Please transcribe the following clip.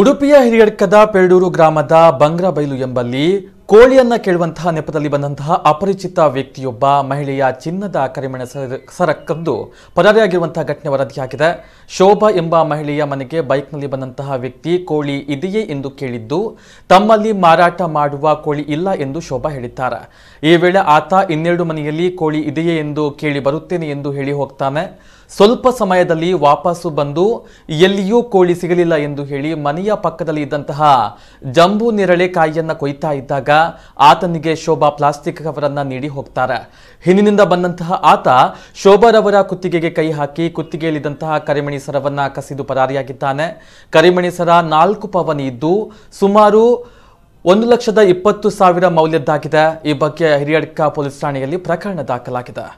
ಉಡುಪಿಯ ಹಿರಿಯಡ್ಕದ ಪೆರಡೂರು ಗ್ರಾಮದ ಬಂಗ್ರಬೈಲು ಎಂಬಲ್ಲಿ ಕೋಳಿಯನ್ನ ಕೇಳುವಂತಹ ನೆಪದಲ್ಲಿ ಬಂದಂತಹ ಅಪರಿಚಿತ ವ್ಯಕ್ತಿಯೊಬ್ಬ ಮಹಿಳೆಯ ಚಿನ್ನದ ಕರಿಮಣೆ ಸರ ಕದ್ದು ಪರಾರಿಯಾಗಿರುವಂತಹ ಘಟನೆ ವರದಿಯಾಗಿದೆ. ಶೋಭಾ ಎಂಬ ಮಹಿಳೆಯ ಮನೆಗೆ ಬೈಕ್ನಲ್ಲಿ ಬಂದಂತಹ ವ್ಯಕ್ತಿ ಕೋಳಿ ಇದೆಯೇ ಎಂದು ಕೇಳಿದ್ದು ತಮ್ಮಲ್ಲಿ ಮಾರಾಟ ಮಾಡುವ ಕೋಳಿ ಇಲ್ಲ ಎಂದು ಶೋಭಾ ಹೇಳಿದ್ದಾರೆ. ಈ ವೇಳೆ ಆತ ಇನ್ನೆರಡು ಮನೆಯಲ್ಲಿ ಕೋಳಿ ಇದೆಯೇ ಎಂದು ಕೇಳಿ ಬರುತ್ತೇನೆ ಎಂದು ಹೇಳಿ ಹೋಗ್ತಾನೆ. ಸ್ವಲ್ಪ ಸಮಯದಲ್ಲಿ ವಾಪಸ್ಸು ಬಂದು ಎಲ್ಲಿಯೂ ಕೋಳಿ ಸಿಗಲಿಲ್ಲ ಎಂದು ಹೇಳಿ ಮನೆಯ ಪಕ್ಕದಲ್ಲಿ ಇದ್ದಂತಹ ಜಂಬೂ ನೇರಳೆ ಕಾಯಿಯನ್ನ ಕೊಯ್ತಾ ಇದ್ದಾಗ ಆತನಿಗೆ ಶೋಭಾ ಪ್ಲಾಸ್ಟಿಕ್ ಕವರನ್ನ ನೀಡಿ ಹೋಗ್ತಾರೆ. ಹಿಂದಿನಿಂದ ಬಂದಂತಹ ಆತ ಶೋಭಾರವರ ಕುತ್ತಿಗೆಗೆ ಕೈ ಹಾಕಿ ಕುತ್ತಿಗೆಯಲ್ಲಿದ್ದಂತಹ ಕರಿಮಣಿ ಸರವನ್ನ ಕಸಿದು ಪರಾರಿಯಾಗಿದ್ದಾನೆ. ಕರಿಮಣಿ ಸರ 4 ಪವನ್ ಇದ್ದು ಸುಮಾರು 1,20,000 ಮೌಲ್ಯದ್ದಾಗಿದೆ. ಈ ಬಗ್ಗೆ ಹಿರಿಯಡ್ಕ ಪೊಲೀಸ್ ಠಾಣೆಯಲ್ಲಿ ಪ್ರಕರಣ ದಾಖಲಾಗಿದೆ.